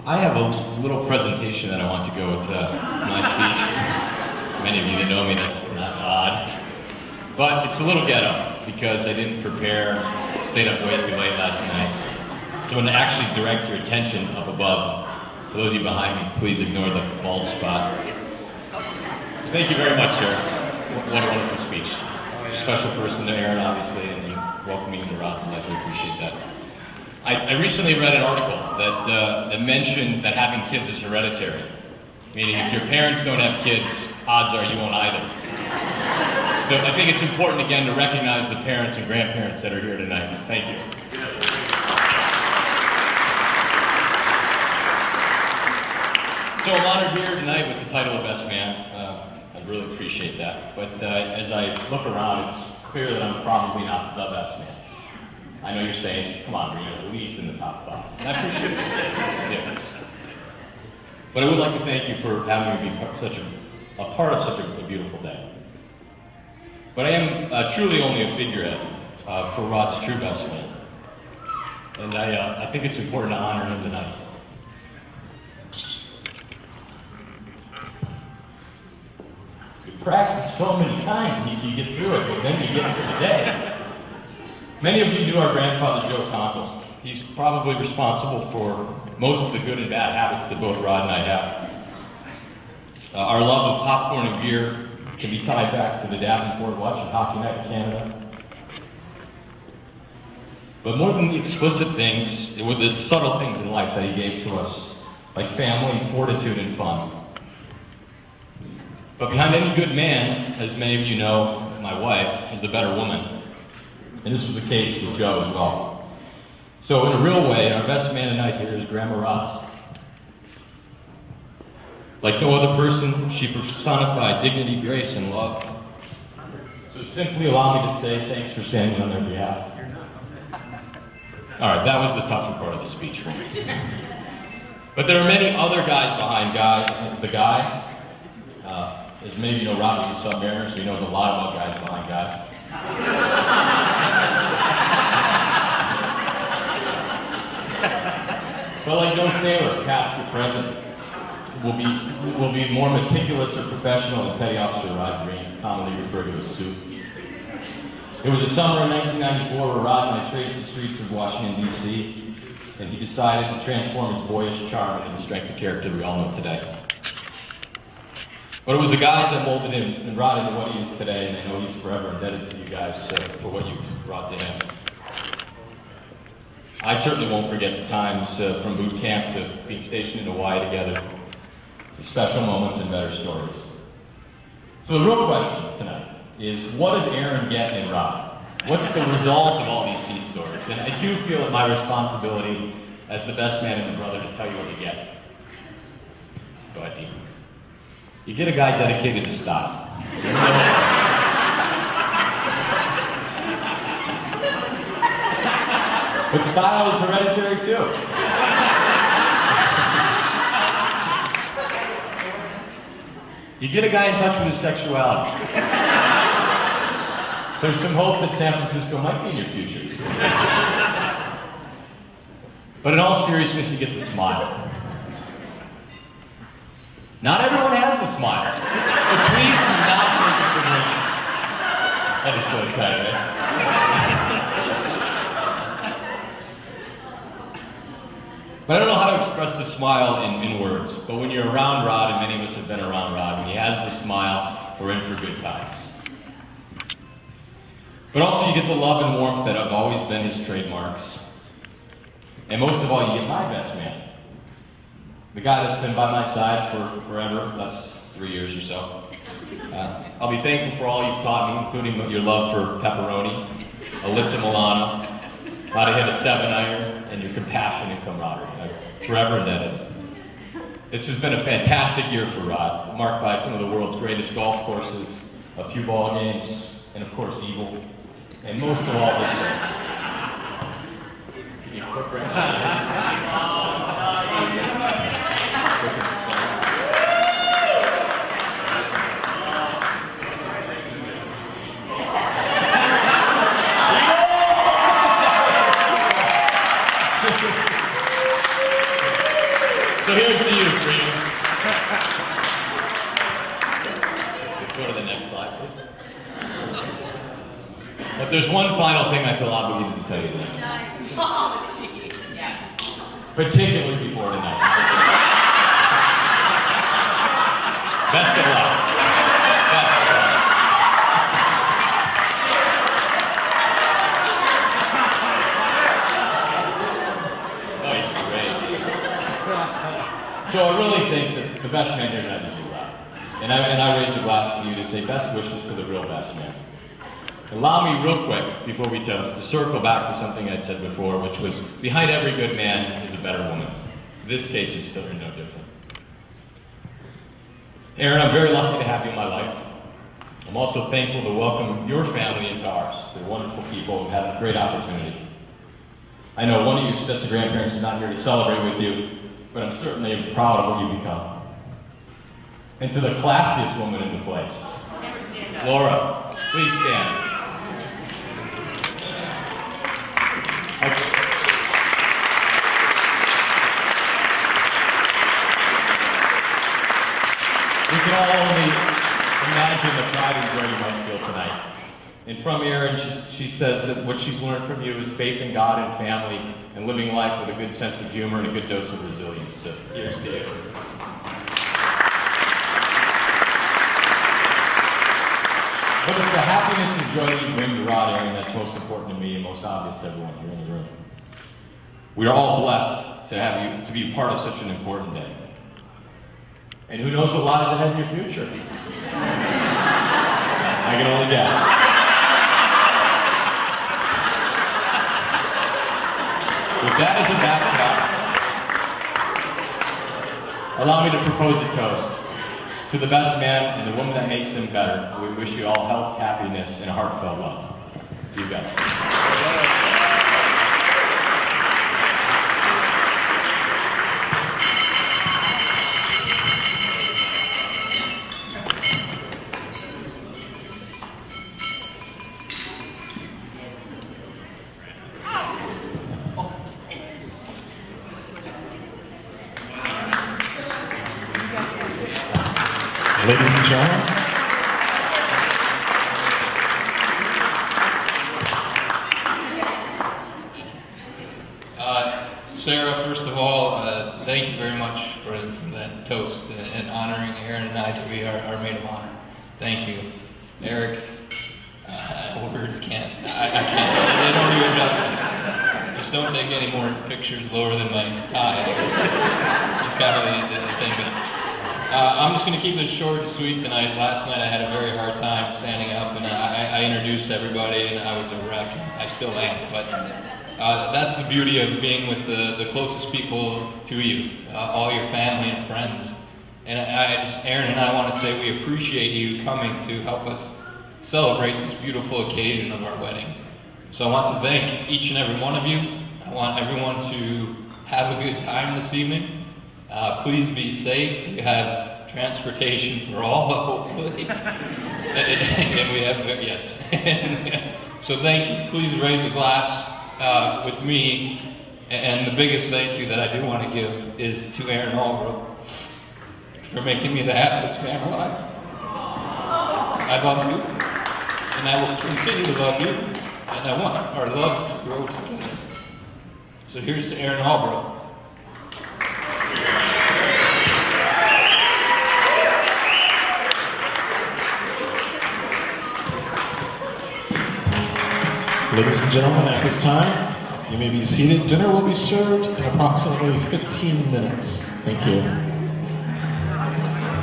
I have a little presentation that I want to go with my speech. Many of you that know me, that's not odd. But it's a little ghetto, because I didn't prepare, stayed up way too late last night. So I'm going to actually direct your attention up above. For those of you behind me, please ignore the bald spot. Thank you very much, sir. What a wonderful speech. Special person to Aaron, obviously, and you welcoming me to Rod's life. We appreciate that. I recently read an article that mentioned that having kids is hereditary. Meaning if your parents don't have kids, odds are you won't either. So I think it's important again to recognize the parents and grandparents that are here tonight. Thank you. So I'm honored here tonight with the title of Best Man. I really appreciate that. But as I look around, it's clear that I'm probably not the best man. I know you're saying, come on, you're at least in the top 5. And I appreciate it. Yeah. But I would like to thank you for having me be a part of such a beautiful day. But I am truly only a figurehead for Rod's true best man. And I think it's important to honor him tonight. You practice so many times and you get through it, but then you get into the day. Many of you knew our grandfather, Joe Conkle. He's probably responsible for most of the good and bad habits that both Rod and I have. Our love of popcorn and beer can be tied back to the Davenport watching Hockey Night in Canada. But more than the explicit things, it were the subtle things in life that he gave to us, like family, fortitude, and fun. But behind any good man, as many of you know, my wife is a better woman. And this was the case with Joe as well. So in a real way, our best man tonight here is Grandma Roz. Like no other person, she personified dignity, grace, and love. So simply allow me to say thanks for standing on their behalf. All right, that was the tougher part of the speech for me. But there are many other guys behind the guy. As many of you know, Rod was a submariner, so he knows a lot about guys behind guys. But like no sailor, past or present, will be more meticulous or professional than Petty Officer Rod Green, commonly referred to as Soup. It was a summer in 1994 where Rod and I traced the streets of Washington, D.C., and he decided to transform his boyish charm into the strength of character we all know today. But it was the guys that molded him and Rod into what he is today, and I know he's forever indebted to you guys for what you brought to him. I certainly won't forget the times from boot camp to being stationed in Hawaii together, the special moments and better stories. So the real question tonight is, what does Aaron get in Rod? What's the result of all these sea stories? And I do feel it my responsibility as the best man and the brother to tell you what you get. But you get a guy dedicated to style. But style is hereditary too. You get a guy in touch with his sexuality. There's some hope that San Francisco might be in your future. But in all seriousness, you get the smile. Not everyone has the smile, so please do not take it for granted. That is so tight, right? But I don't know how to express the smile in words, but when you're around Rod, and many of us have been around Rod, when he has the smile, we're in for good times. But also you get the love and warmth that have always been his trademarks. And most of all, you get my best man. The guy that's been by my side for forever, that's 3 years or so. I'll be thankful for all you've taught me, including your love for pepperoni, Alyssa Milano, how to hit a 7-iron, and your compassion and camaraderie. I'm forever indebted. This has been a fantastic year for Rod, marked by some of the world's greatest golf courses, a few ball games, and of course, evil, and most of all, this one. Can you quick there's one final thing I feel obligated to tell you tonight. Particularly before tonight. Best of luck. Best of luck. Oh, he's great. So I really think that the best man here tonight is you, Rob. And I raise a glass to you to say best wishes to the real best man. Allow me real quick, before we toast, to circle back to something I'd said before, which was, behind every good man is a better woman. In this case, it's still no different. Aaron, I'm very lucky to have you in my life. I'm also thankful to welcome your family into ours. They're wonderful people who had a great opportunity. I know one of your sets of grandparents is not here to celebrate with you, but I'm certainly proud of what you've become. And to the classiest woman in the place, Laura, please stand. We can all only imagine the pride and joy you must feel tonight. And from Erin, she says that what she's learned from you is faith in God and family and living life with a good sense of humor and a good dose of resilience. So here's to you. But it's the happiness and joy that you bring to Rod, Aaron, that's most important to me and most obvious to everyone here in the room. We are all blessed to have you to be part of such an important day. And who knows what lies ahead in your future? I can only guess. With that as a backdrop, allow me to propose a toast. To the best man and the woman that makes him better, we wish you all health, happiness, and heartfelt love. You guys. Ladies and gentlemen, Sarah, first of all, thank you very much for that toast and honoring Aaron and I to be our maid of honor. Thank you. Eric, words can't, I can't, they don't do it justice. Just don't take any more pictures lower than my tie. It's kind of the thing, but I'm just going to keep this short and sweet tonight. Last night I had a very hard time standing up, and I introduced everybody, and I was a wreck. I still am, but that's the beauty of being with the closest people to you, all your family and friends. And Aaron and I want to say we appreciate you coming to help us celebrate this beautiful occasion of our wedding. So I want to thank each and every one of you. I want everyone to have a good time this evening. Please be safe. We have transportation for all, hopefully. And we have, yes. So thank you. Please raise a glass with me. And the biggest thank you that I do want to give is to Aaron Albrook for making me the happiest man alive. I love you, and I will continue to love you, and I want our love to grow together. So here's to Aaron Albrook. ladies and gentlemen, at this time, you may be seated. Dinner will be served in approximately 15 minutes. Thank you.